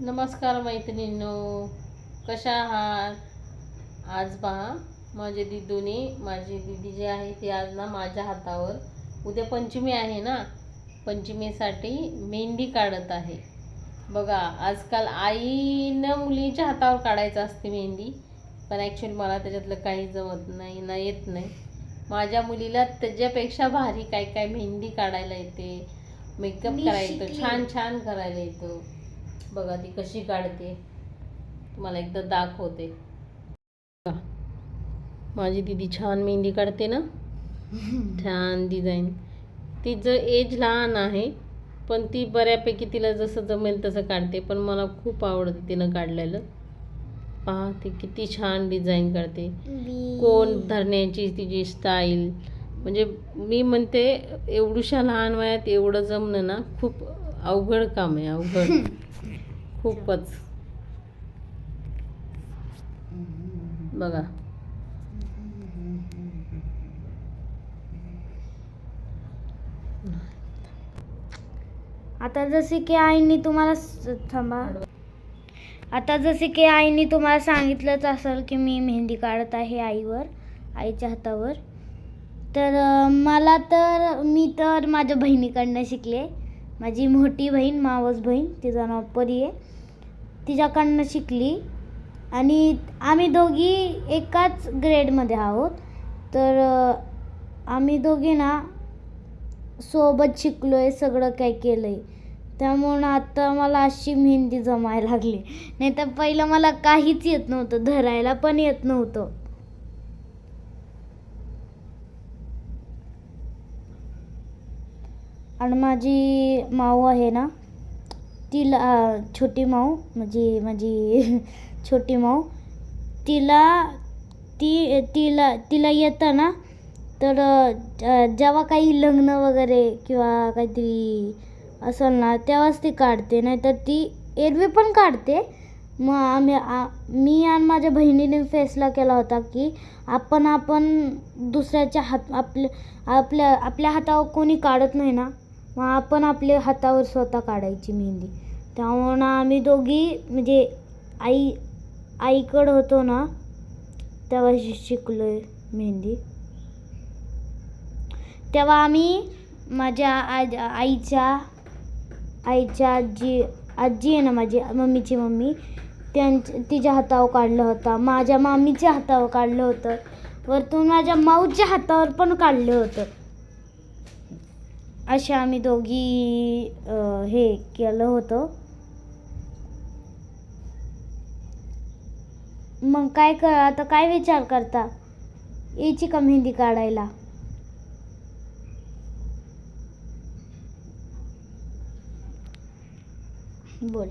नमस्कार मैत्रिणींनो, कशा आहात? आज पहा माझी दीदी जी आहे ती आज ना माझ्या हातावर, उद्या पंचमी आहे ना, पंचमीसाठी मेहंदी काढत आहे. बघा, आजकाल आईनं मुलीच्या हातावर काढायचं असते मेहंदी, पण ॲक्च्युअली मला त्याच्यातलं काही जमत नाही ना, येत नाही. माझ्या मुलीला त्याच्यापेक्षा भारी काय काय मेहंदी काढायला येते, मेकअप करायला येतो, छान छान करायला येतो. बघा ती कशी काढते, तुम्हाला एकदा दाखवते. माझी दीदी छान मेहंदी काढते ना, छान डिझाईन. तिचं एज लहान आहे, पण ती बऱ्यापैकी तिला जसं जमेल तसं काढते. पण मला खूप आवडतं तिनं काढलेलं. पहा ती किती छान डिझाईन काढते, कोण धरण्याची तिची स्टाईल. म्हणजे मी म्हणते एवढ्याशा लहान वयात एवढं जमणं ना खूप अवघड काम आहे, अवघड खूपच. बघा आता जसे की आईने तुम्हाला सांगितलंच असेल की मी मेहंदी काढत आहे आईच्या हातावर. तर मी तर माझ्या बहिणीकडनं शिकले. माझी मोठी बहीण, मावस बहीण, तिचं नाव परी आहे, तिच्याकडनं शिकली. आणि आम्ही दोघी एकाच ग्रेडमध्ये आहोत. तर आम्ही दोघी ना सोबत शिकलोय, सगळं काय केलंय. त्यामुळं आता मला अशी मेहंदी जमायला लागली. नाही तर पहिलं मला काहीच येत नव्हतं, धरायला पण येत नव्हतं. आणि माझी माऊ आहे ना, तिला छोटी माऊ, माझी छोटी माऊ, तिला येतं ना. तर जेव्हा काही लग्न वगैरे किंवा काहीतरी असेल ना, तेव्हाच ती काढते. नाही तर ती एरवी पण काढते. मग मी आणि माझ्या बहिणीने फैसला केला होता की आपण दुसऱ्याच्या आपल्या हातावर कोणी काढत नाही ना, मग आपण आपल्या हातावर स्वतः काढायची मेहंदी. त्यामुळं आम्ही दोघी म्हणजे आईकडं होतो ना, तेव्हा शिकलोय मेहंदी. तेव्हा आम्ही माझ्या आईच्या आजी आहे ना, माझी मम्मीची मम्मी, तिच्या हातावर काढलं होतं, माझ्या मामीच्या हातावर काढलं होतं, वरतून माझ्या माऊच्या हातावर पण काढलं होतं. अशा आम्ही दोघी हे केलं होतं. मग आता काय विचार करता, यायची का मेहंदी काढायला? बोल.